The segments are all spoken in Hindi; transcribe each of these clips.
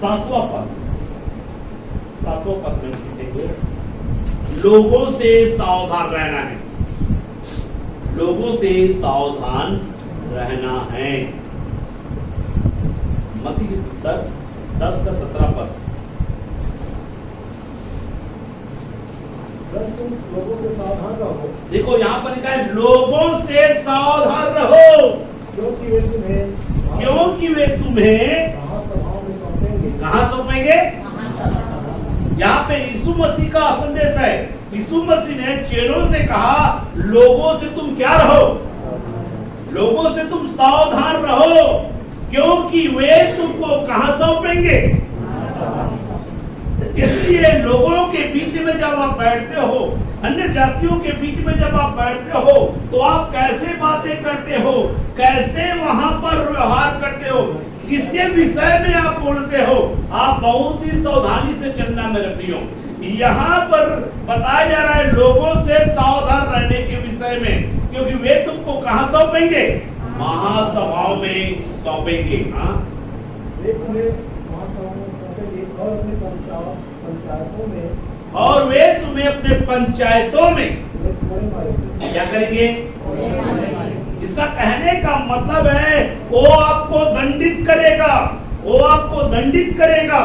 सातवां पद में सीखेंगे, लोगों से सावधान रहना है। लोगों से सावधान रहना है। मत्ती की पुस्तक 10 का 17 पद। तुम लोगों से सावधान रहो। देखो यहाँ पर लिखा है लोगों से सावधान रहो, क्योंकि वे तुम्हें महासभाओं में सौंपेंगे। कहाँ सौंपेंगे? यहाँ पे यीशु मसीह का संदेश है। यीशु मसीह ने चेलों से कहा लोगों से तुम क्या रहो? लोगों से तुम सावधान रहो, क्योंकि वे तुमको कहाँ सौंपेंगे? इसलिए लोगों के बीच में जब आप बैठते हो, अन्य जातियों के बीच में जब आप बैठते हो, तो आप कैसे बातें करते हो, कैसे वहां पर व्यवहार करते हो, किसके विषय में आप बोलते हो, आप बहुत ही सावधानी से चलना मेरे प्रियो। यहाँ पर बताया जा रहा है लोगों से सावधान रहने के विषय में, क्योंकि वे तुमको कहाँ सौंपेंगे? महासभाओं में सौंपेंगे। हाँ, वे तुम्हें महासभाओं में सौंपेंगे और अपने पंचायतों में, और वे तुम्हें अपने पंचायतों में क्या करेंगे? इसका कहने का मतलब है वो आपको दंडित करेगा, वो आपको दंडित करेगा।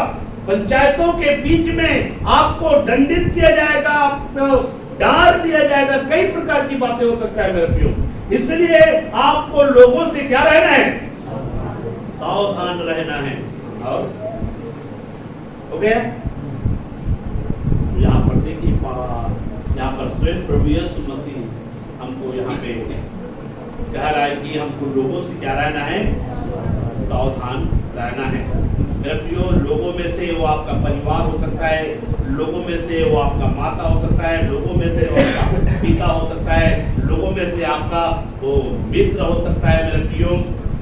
पंचायतों के बीच में आपको दंडित किया जाएगा, आपको डांट दिया जाएगा, कई प्रकार की बातें हो सकता है मेरे प्रियो। इसलिए आपको लोगों से क्या रहना है? सावधान रहना है। और हो गया? यहाँ पर देखिए, यहाँ पर स्वयं प्रभु यीशु मसीह हमको यहाँ पे कह रहा है कि हमको लोगों से क्या रहना है? सावधान रहना है। मेरे प्रियो, लोगों में से वो आपका परिवार हो सकता है, लोगों में से वो आपका माता हो सकता है, लोगों में से वो आपका पिता हो सकता है, लोगों में से आपका वो मित्र हो सकता है। मेरे प्रियो,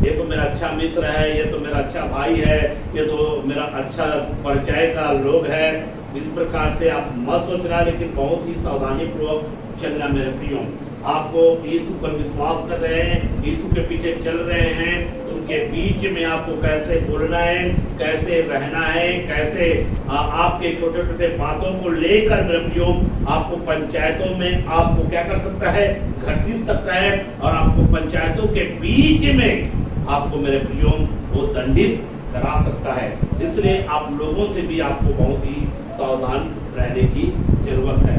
ये तो मेरा अच्छा मित्र है, ये तो मेरा अच्छा भाई है, ये तो मेरा अच्छा परिचय का लोग है। इस प्रकार से आप मत सोचना, लेकिन बहुत ही सावधानी पूर्वक चलना मेरे प्रियो। आपको यीशु पर विश्वास कर रहे हैं, यीशु के पीछे चल रहे हैं, उनके बीच में आपको कैसे बोलना है, कैसे रहना है, कैसे आपके छोटे छोटे बातों को लेकर मेरे प्रियो आपको पंचायतों में आपको क्या कर सकता है? घसीट सकता है, और आपको पंचायतों के बीच में आपको मेरे प्रियो वो दंडित करा सकता है। इसलिए आप लोगों से भी आपको बहुत ही सावधान रहने की जरूरत है।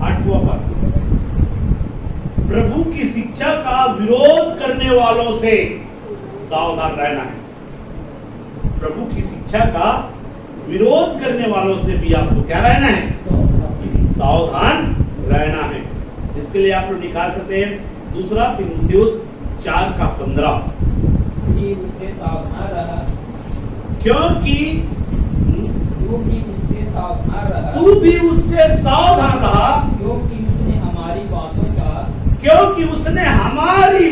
8वां पद, प्रभु की शिक्षा का विरोध करने वालों से सावधान रहना है। प्रभु की शिक्षा का विरोध करने वालों से भी आपको क्या रहना है? सावधान रहना है। इसके लिए आप लोग निकाल सकते हैं 2 तीमुथियुस 4 का 15। उससे सावधान रहा, क्योंकि तू भी उससे सावधान रहा, तू भी उससे सावधान रहा, क्योंकि उसने हमारी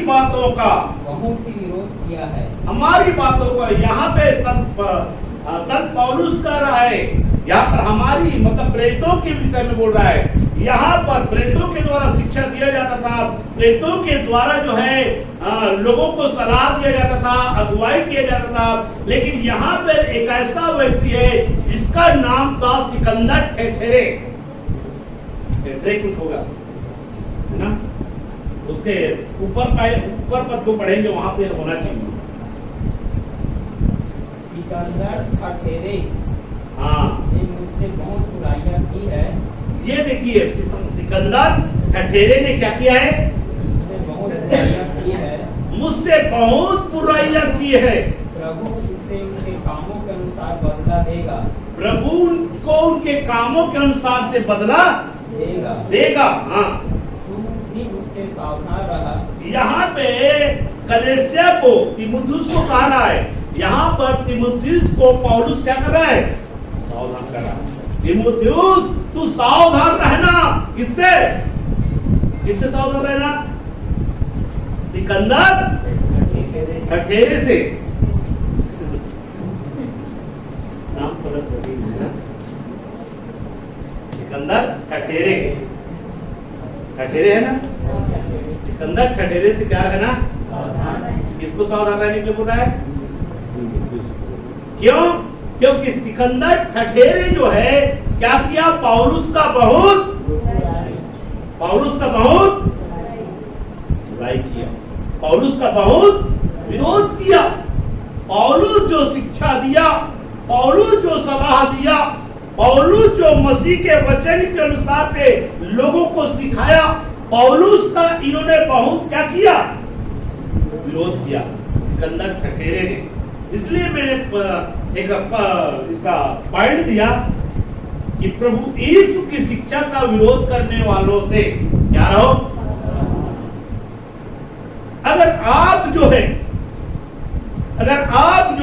बातों का बहुत ही विरोध किया है। हमारी बातों का यहाँ पे संत पौलुस कर रहा है। यहाँ पर हमारी मतलब प्रेरितों के विषय में बोल रहा है। यहाँ पर प्रेरितों के द्वारा शिक्षा दिया जाता था, प्रेरितों के द्वारा जो है लोगों को सलाह दिया जाता था, अगुवाई किया जाता था। लेकिन यहाँ पर एक ऐसा व्यक्ति है जिसका नाम था सिकंदर ठेठेरे। कुछ होगा है ना, उसके ऊपर पद को पढ़ेंगे, वहां पे होना चाहिए सिकंदर ठठेरे, हाँ, ने मुझसे बहुत बुराइयां की है। ये देखिए, सिकंदर ठठेरे ने क्या किया है? मुझसे बहुत बुराइयां की है। मुझसे बहुत बुराइयां की है। प्रभु उसे उनके कामों के अनुसार बदला देगा। प्रभु को उनके कामों के अनुसार से बदला देगा। हाँ, तू भी उससे सावधान रहा। यहाँ पे कलेसिया को, तीमुथियुस को कहा रहा है। यहाँ पर तीमुथियुस को पौलुस क्या कर रहा है? सावधान कर रहा है। तीमुथियुस, तू सावधान रहना। किससे सावधान रहना? सिकंदर ठठेरे से। नाम थोड़ा सही है। सिकंदर ठठेरे है ना? सिकंदर ठठेरे से क्या रहना? किसको सावधान रहने के लिए बोला है? क्यों? क्योंकि सिकंदर ठठेरे जो है क्या किया, पौलुस का बहुत बुराई किया, पौलुस का बहुत विरोध किया। पौलुस जो शिक्षा दिया, पौलुस जो सलाह दिया, पौलुस जो मसीह के वचन के अनुसार से लोगों को सिखाया, पौलुस का इन्होंने बहुत क्या किया, विरोध किया, सिकंदर ठठेरे ने। इसलिए मैंने एक इसका पॉइंट दिया कि प्रभु यीशु की शिक्षा का विरोध करने वालों से क्या रहो। अगर आप जो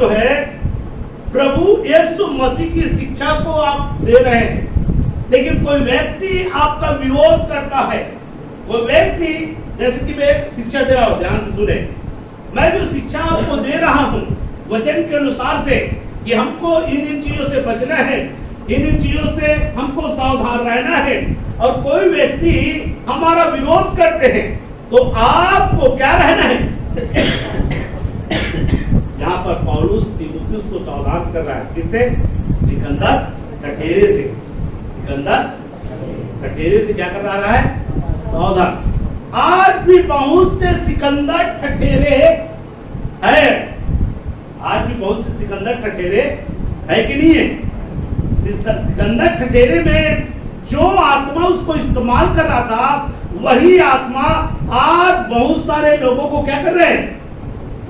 है प्रभु यीशु मसीह की शिक्षा को आप दे रहे हैं, लेकिन कोई व्यक्ति आपका विरोध करता है, कोई व्यक्ति, जैसे कि मैं शिक्षा दे रहा हूं, ध्यान से सुने, मैं जो शिक्षा आपको दे रहा हूं वचन के अनुसार से कि हमको इन चीजों से बचना है, इन चीजों से हमको सावधान रहना है, और कोई व्यक्ति हमारा विरोध करते हैं तो आपको क्या रहना है। यहाँ पर पौलुस तीमुथियुस को सावधान कर रहा है, किससे, सिकंदर ठठेरे से। सिकंदर ठठेरे से क्या कर रहा है, सावधान। आज भी बहुत से सिकंदर ठठेरे है, आज भी बहुत से सिकंदर ठठेरे है कि नहीं है। सिकंदर ठठेरे में जो आत्मा उसको इस्तेमाल कर रहा था, वही आत्मा आज बहुत सारे लोगों को क्या कर रहे हैं,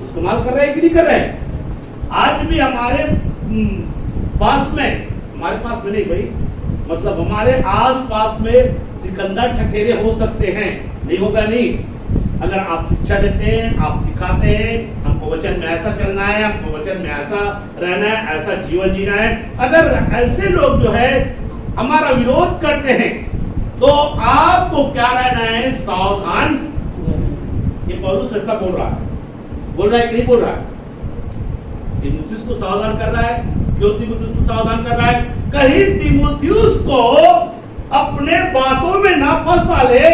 इस्तेमाल कर रहे हैं कि नहीं कर रहे हैं। आज भी हमारे पास में नहीं भाई, मतलब हमारे आस पास में सिकंदर ठठेरे हो सकते हैं, नहीं होगा नहीं। अगर आप शिक्षा देते हैं, आप सिखाते हैं, हमको वचन में ऐसा चलना है, हमको वचन में ऐसा रहना है, ऐसा जीवन जीना है, अगर ऐसे लोग जो है हमारा विरोध करते हैं तो आपको क्या रहना है, सावधान। ये पौलुस ऐसा बोल रहा है कि नहीं बोल रहा है। तीमुथियुस को सावधान कर रहा है, क्यों तीमुथियुस को सावधान कर रहा है, कहीं तीमुथियुस को अपने बातों में ना फंसा ले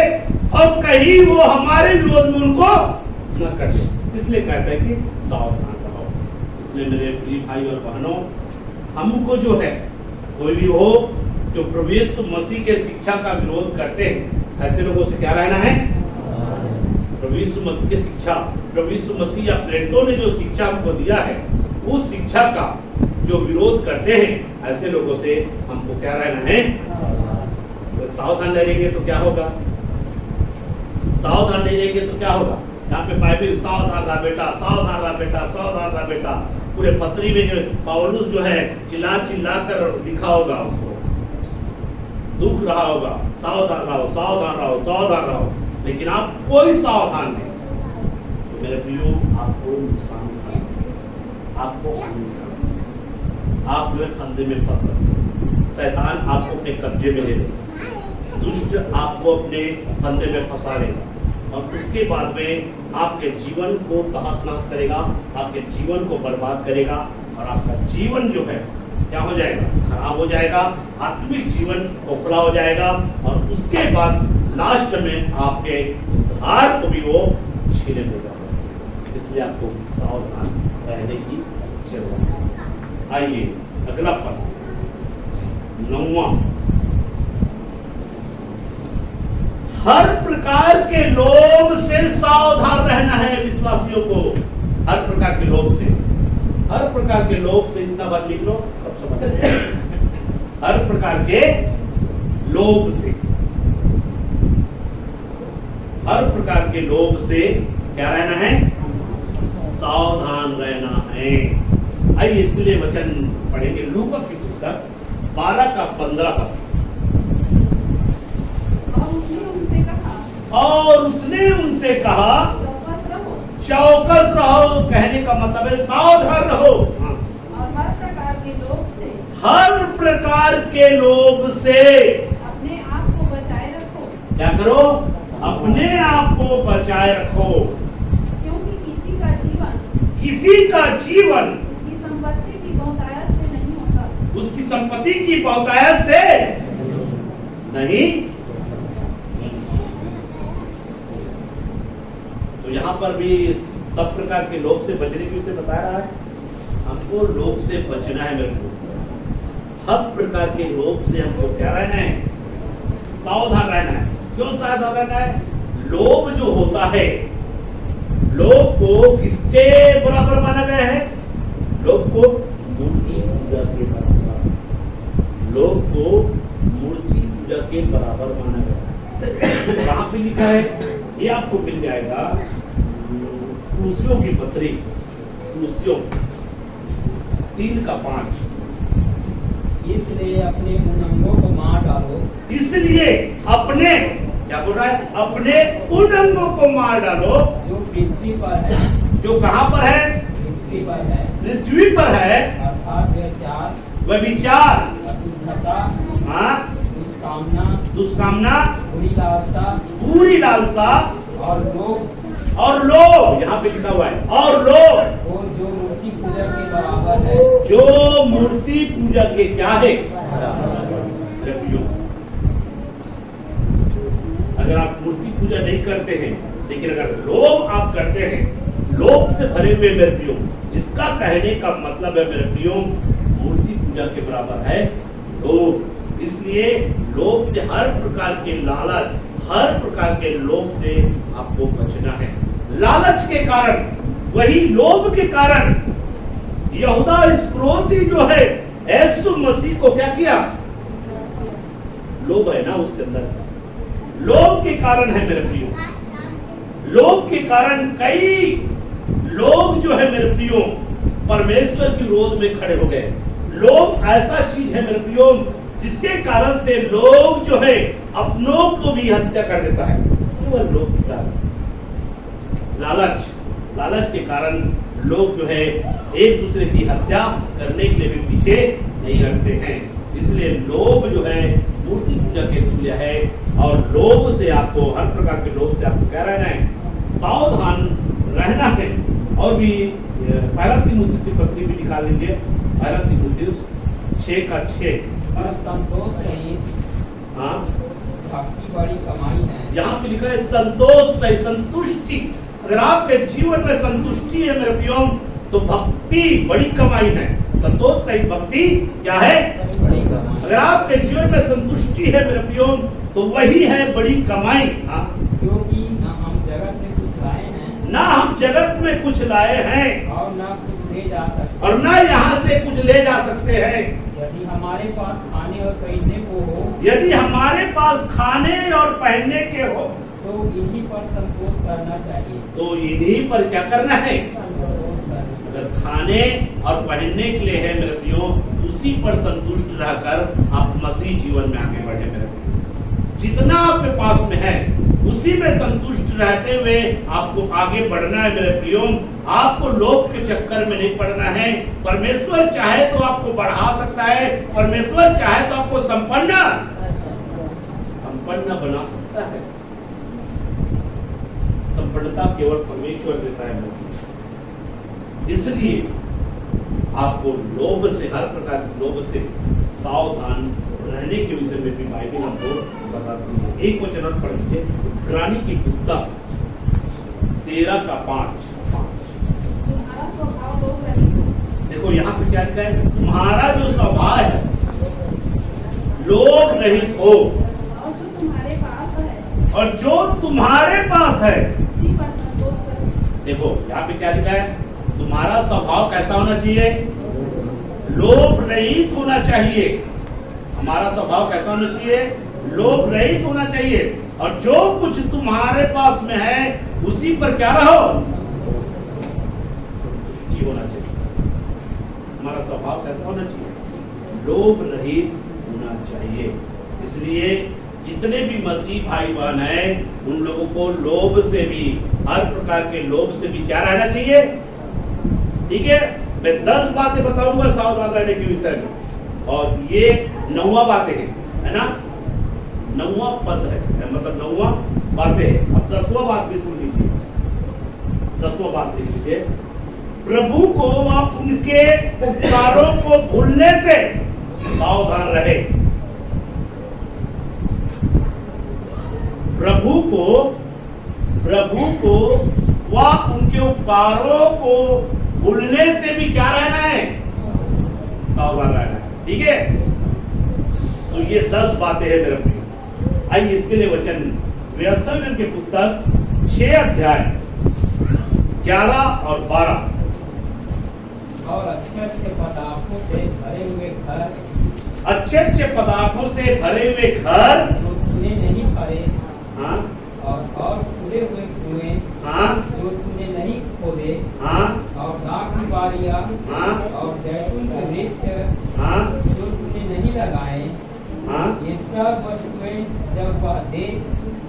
और कहीं वो हमारे विरोध में उनको न कर दे, इसलिए कहता है कि सावधान रहो। इसलिए मेरे प्रिय भाई और बहनों, हमको जो है, कोई भी हो जो प्रभु यीशु मसीह के शिक्षा का विरोध करते हैं, ऐसे लोगों से क्या रहना है। प्रभु यीशु मसीह की शिक्षा, प्रभु यीशु मसीह या प्रेरितों ने जो शिक्षा हमको दिया है, उस शिक्षा का जो विरोध करते हैं, ऐसे लोगों से हमको क्या रहना है, सावधान रहेंगे तो क्या होगा, सावधान नहीं रहेंगे तो क्या होगा। यहाँ पे बाइबल सावधान रहा बेटा, सावधान रहा बेटा, सावधान रहा बेटा, पूरे पत्री में जो पौलुस जो है चिल्ला चिल्ला कर लिखा होगा, उसको दुख रहा होगा, सावधान रहो, सावधान रहो, सावधान रहो, लेकिन आप कोई सावधान नहीं, तो मेरे प्रियो आपको नुकसान होगा, आपको हानि होगा, आप जो है फंदे में फंस सकते, शैतान आपको अपने कब्जे में ले लेगा, दुष्ट आपको अपने फंदे में फंसा लेगा, और उसके बाद में आपके जीवन को तहस नहस करेगा, आपके जीवन को बर्बाद करेगा, और आपका जीवन जो है क्या हो जाएगा, खराब हो जाएगा, आत्मिक जीवन खोखला हो जाएगा, और उसके बाद लास्ट में आपके उद्धार को भी वो छीने लेगा। इसलिए आपको सावधान रहने की जरूरत है। आइए अगला पद 9वां, हर प्रकार के लोभ से सावधान रहना है विश्वासियों को। हर प्रकार के लोभ से, हर प्रकार के लोभ से, इतना बात लिख लो अब समझ में। हर प्रकार के लोभ से, हर प्रकार के लोभ से क्या रहना है, सावधान रहना है। आइए इसके लिए वचन पढ़ेंगे, लूका की पुस्तक 12 का 15 पद। और उसने उनसे कहा चौकस रहो, कहने का मतलब है सावधान रहो। और हर प्रकार के लोभ से, हर प्रकार के लोभ से अपने आप को बचाए रखो। क्या करो, अपने आप को बचाए रखो, क्योंकि किसी का जीवन उसकी संपत्ति की बहुतायत से नहीं होता, उसकी संपत्ति की बहुतायत से नहीं। तो यहाँ पर भी सब प्रकार के लोभ से बचने की उसे बता रहा है, हमको लोभ से बचना है। मेरे को हर प्रकार के लोभ से हमको क्या रहना है? सावधान रहना है। क्यों सावधान रहना है? लोभ जो होता है, लोभ को किसके बराबर माना गया है? लोभ को मूर्ति पूजा के बराबर, लोभ को मूर्ति पूजा के बराबर माना गया है। कहां पे लिखा है? ये आपको मिल जाएगा कुलूसियों की पत्री, कुलूसियों 3:5। इसलिए अपने उन अंगों को मार डालो, इसलिए अपने, क्या बोल रहा है? अपने उन अंगों को मार डालो जो पृथ्वी पर है, जो कहां पर है? पृथ्वी पर है, पृथ्वी पर है। अर्थात व्यभिचार, व्यभिचार, अशुद्धता, हाँ, दुष्कामना, दुष्कामना, बुरी लालसा पूरी लालसा और लोभ, और लोभ, यहाँ पे लिखा हुआ है, और लोभ वो जो मूर्ति पूजा के बराबर है, जो मूर्ति पूजा के क्या है? मेरे प्रियो, अगर आप मूर्ति पूजा नहीं करते हैं, लेकिन अगर लोभ आप करते हैं, लोभ से भरे हुए मेरे प्रियो, इसका कहने का मतलब है मेरे प्रियो, मूर्ति पूजा के बराबर है लोभ। इसलिए लोभ से, हर प्रकार के लालच, हर प्रकार के लोभ से आपको बचना है। लालच के कारण, वही लोभ के कारण यहूदा इस्करियोती जो है, यीशु मसीह को क्या किया? लोभ है ना उसके अंदर, लोभ के कारण है मेरे प्रियो, लोभ के कारण कई लोग जो है मेरे प्रियो परमेश्वर के विरोध में खड़े हो गए। लोभ ऐसा चीज है मेरे प्रियो जिसके कारण से लोग जो है अपनों को भी हत्या कर देता है। केवल लोभ के कारण, लालच, लालच के कारण लोग जो है एक दूसरे की हत्या करने के लिए भी पीछे नहीं हटते हैं। इसलिए लोभ जो है मूर्ति पूजा के तुल्य है, और लोभ से आपको, हर प्रकार के लोभ से आपको क्या रहना है? सावधान रहना है। और भी पहला तीमुथियुस की पत्री भी निकाल लीजिए, पहला तीमुथियुस 6:6। और संतोष सहित हाँ, भक्ति बड़ी कमाई है। यहाँ पे लिखा है संतोष सहित, संतुष्टि। अगर आपके जीवन में संतुष्टि है मेरे प्रियो, तो भक्ति बड़ी कमाई है। संतोष सहित भक्ति क्या है? बड़ी कमाई। अगर आपके जीवन में संतुष्टि है मेरे प्रियो, तो वही है बड़ी कमाई। हाँ, क्योंकि न हम जगत में कुछ लाए हैं, ना हम जगत में कुछ लाए हैं, और न कुछ ले जा सकते, और ना यहाँ से कुछ ले जा सकते हैं। यदि हमारे पास खाने और पहनने को हो, यदि हमारे पास खाने और पहनने के हो, तो इन्हीं पर संतोष करना चाहिए। तो इन्हीं पर क्या करना है? संतोष करना। अगर खाने और पहनने के लिए है मेरे प्रियो, उसी पर संतुष्ट रहकर आप मसीह जीवन में आगे बढ़े मेरे प्रियो। जितना आपके पास में है उसी में संतुष्ट रहते हुए आपको आगे बढ़ना है मेरे प्रियो। आपको लोभ के चक्कर में नहीं पड़ना है। परमेश्वर चाहे तो आपको बढ़ा सकता है, परमेश्वर चाहे तो आपको संपन्न बना सकता है। संपन्नता केवल परमेश्वर देता है। इसलिए आपको लोभ से, हर प्रकार के लोभ से सावधान रहने के विषय में भी बाइबल हमको बताती है। एक वचन और पढ़ लीजिए, इब्रानी की पुस्तक 13:5। तुम्हारा स्वभाव लोभ रहित हो। देखो यहाँ पे क्या लिखा है? तुम्हारा जो स्वभाव है लोभ रहित हो, और जो तुम्हारे पास है और जो तुम्हारे पास है उसी पर संतोष करो। देखो यहाँ पे क्या लिखा है? तुम्हारा स्वभाव कैसा होना चाहिए? लोभ रहित होना चाहिए। हमारा स्वभाव कैसा होना चाहिए? लोभ रहित होना चाहिए। और जो कुछ तुम्हारे पास में है उसी पर क्या रहो? संतुष्टि होना चाहिए। हमारा स्वभाव कैसा होना चाहिए? लोभ रहित होना चाहिए। इसलिए जितने भी मसीह भाई बहन हैं उन लोगों को लोभ से भी, हर प्रकार के लोभ से भी क्या रहना चाहिए? ठीक है, मैं 10 बातें बताऊंगा सावधान रहने के विषय में, और ये 9वां बातें है ना, 9वां पद है, मतलब 9वां बातें है। अब 10वां बात भी सुन लीजिए, 10वां बात लिख लीजिए। प्रभु को व उनके उपकारों को भूलने से सावधान रहे। प्रभु को व उनके उपकारों को भूलने से भी क्या रहना है? सावधान रहना है। ठीक है, ये 10 बातें हैं मेरे प्रिय। आइए इसके लिए वचन व्यवस्था विवरण की पुस्तक 6 अध्याय 11 और 12। और अच्छे अच्छे पदार्थों से भरे हुए घर, अच्छे अच्छे पदार्थों से भरे हुए घर, जो तूने नहीं भरे, हाँ, और खुदे हुए कुएं, हाँ, जो तूने नहीं खोदे, हाँ, और दाख की बारियां, हाँ, और जैतून के वृक्ष, हाँ, जो तूने नहीं लगाए, हाँ, ये सब वस्तुएं जब वह दे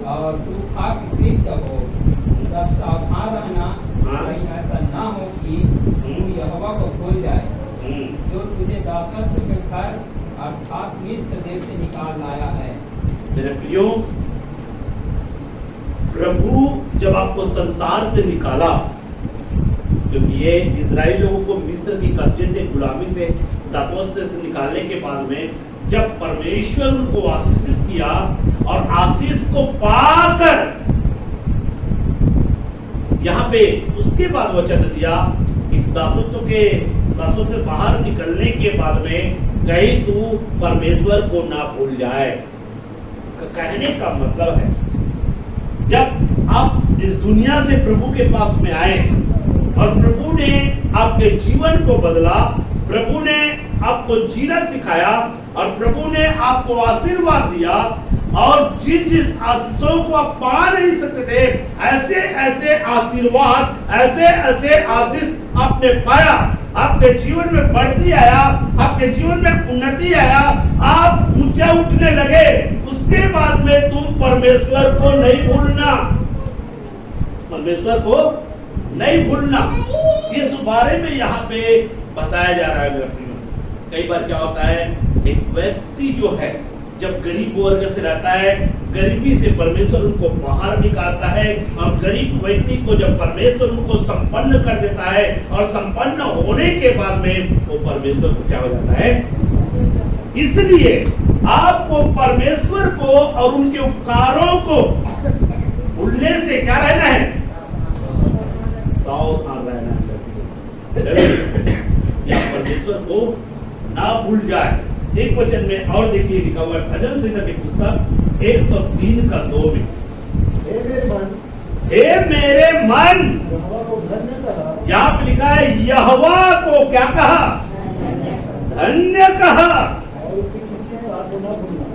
और तू खा के तृप्त हो, तब सावधान रहना, हाँ। कहीं ऐसा ना हो कि तू यहोवा को भूल जाए, जो तुझे दासत्व के घर अर्थात मिस्र देश से निकाल लाया है। मेरे प्रियो, प्रभु जब आपको संसार से निकाला, क्योंकि ये इजराइल लोगों को मिस्र की कब्जे से, गुलामी से, दापोस से निकालने के बाद में जब परमेश्वर उनको आशीषित किया और आशीष को पाकर यहाँ पे उसके बाद वचन दिया कि दासत्व से बाहर निकलने के बाद में कहीं तू परमेश्वर को ना भूल जाए। इसका कहने का मतलब है, जब आप इस दुनिया से प्रभु के पास में आए और प्रभु ने आपके जीवन को बदला, प्रभु ने आपको जीना सिखाया और प्रभु ने आपको आशीर्वाद दिया, और जिस आशीषों को आप पा नहीं सकते थे, ऐसे ऐसे आशीर्वाद, ऐसे ऐसे आशीष आपने पाया, आपके जीवन में बढ़ती आया, आपके जीवन में उन्नति आया, आप ऊंचे उठने लगे। उसके बाद में तुम परमेश्वर को नहीं भूलना, परमेश्वर को नहीं भूलना। इस बारे में यहाँ पे बताया जा रहा है मेरा प्रिय। कई बार क्या होता है, एक व्यक्ति जो है जब गरीब वर्ग से रहता है, गरीबी से परमेश्वर उनको बाहर निकालता है, और गरीब व्यक्ति को जब परमेश्वर उनको संपन्न कर देता है, और संपन्न होने के बाद में वो परमेश्वर को क्या हो जाता है। इसलिए आपको परमेश्वर को और उनके उपकारों को भूलने से क्या रहना है, सावधान रहना है। या परमेश्वर को ना भूल जाए। एक वचन में और देखिए लिखा हुआ है, भजन संहिता की पुस्तक 103 का 2 में, हे मेरे मन, हे मेरे मन, यहोवा को धन्य कहा। यहाँ पे लिखा है यहोवा को क्या कहा, धन्य कहा,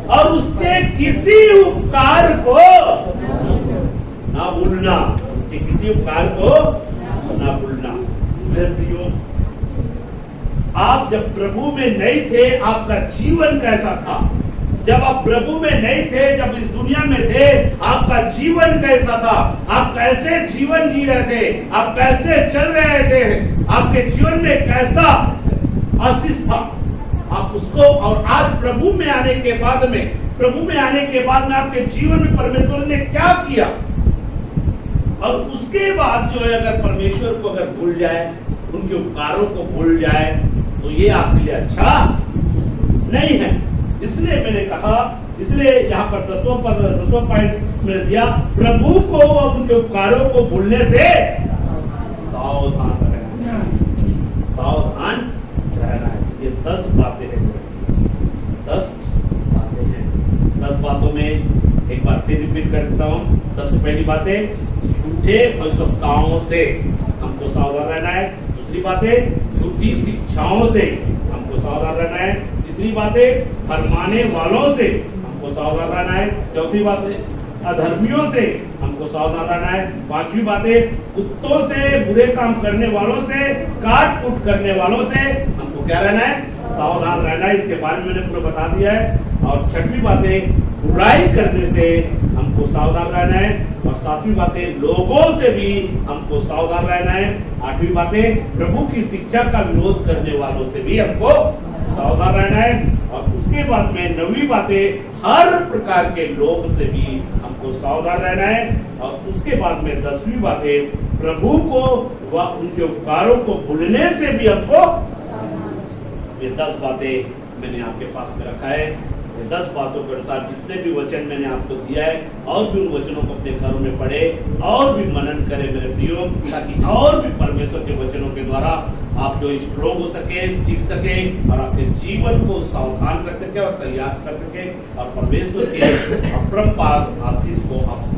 और उसके किसी उपकार को ना भूलना। और उसके किसी उपकार को ना भूलना, उसके किसी उपकार को ना भूलना। मेरे प्रियो, आप जब प्रभु में नहीं थे, आपका जीवन कैसा था? जब आप प्रभु में नहीं थे, जब इस दुनिया में थे, आपका जीवन कैसा था? आप कैसे जीवन जी रहे थे? आप कैसे चल रहे थे? आपके जीवन में कैसा आशीष था? आप उसको, और आज प्रभु में आने के बाद में, आपके जीवन में परमेश्वर ने क्या किया, और उसके बाद जो है अगर परमेश्वर को अगर भूल जाए, उनके उपकारों को भूल जाए, तो ये आपके लिए अच्छा नहीं है। इसलिए मैंने कहा, इसलिए यहाँ पर 10वां पॉइंट मैंने दिया, प्रभु को और उनके उपकारों को भूलने से सावधान रहना है। ये 10 बातें हैं, 10 बातें हैं। 10 बातों में एक बार फिर रिपीट कर देता हूँ। सबसे पहली बातें, झूठे भविष्यवक्ताओं से हमको सावधान रहना है। दूसरी बातें, झूठी शिक्षाओं से हमको सावधान रहना है। तीसरी बातें, फरमाने वालों से हमको सावधान रहना है। चौथी बातें, अधर्मियों से हमको सावधान रहना है। पांचवी बातें, कुत्तों से, बुरे काम करने वालों से, काट कूट करने वालों से हमको क्या रहना है, सावधान रहना है। इसके बारे में मैंने पूरा बता दिया है। और छठवीं बातें, बुराई करने से हमको सावधान रहना है। और सातवीं बातें, लोगों से भी हमको सावधान रहना है। आठवीं बातें, प्रभु की शिक्षा का विरोध करने वालों से भी हमको सावधान रहना है। और उसके बाद में 9वीं बातें, हर प्रकार के लोग से भी हमको सावधान रहना है। और उसके बाद में 10वीं बातें, प्रभु को व उनके उपकारों को भूलने से भी हमको, ये 10 बातें मैंने आपके पास में रखा है। ये 10 बातों के अनुसार जितने भी वचन मैंने आपको दिया है और भी उन वचनों को अपने घरों में पढ़े और भी मनन करें मेरे प्रियो, ताकि और भी परमेश्वर के वचनों के द्वारा आप जो स्ट्रोंग हो सके, सीख सके और अपने जीवन को सावधान कर सके और तैयार कर सके और परमेश्वर के अपरंपार आशीष को आप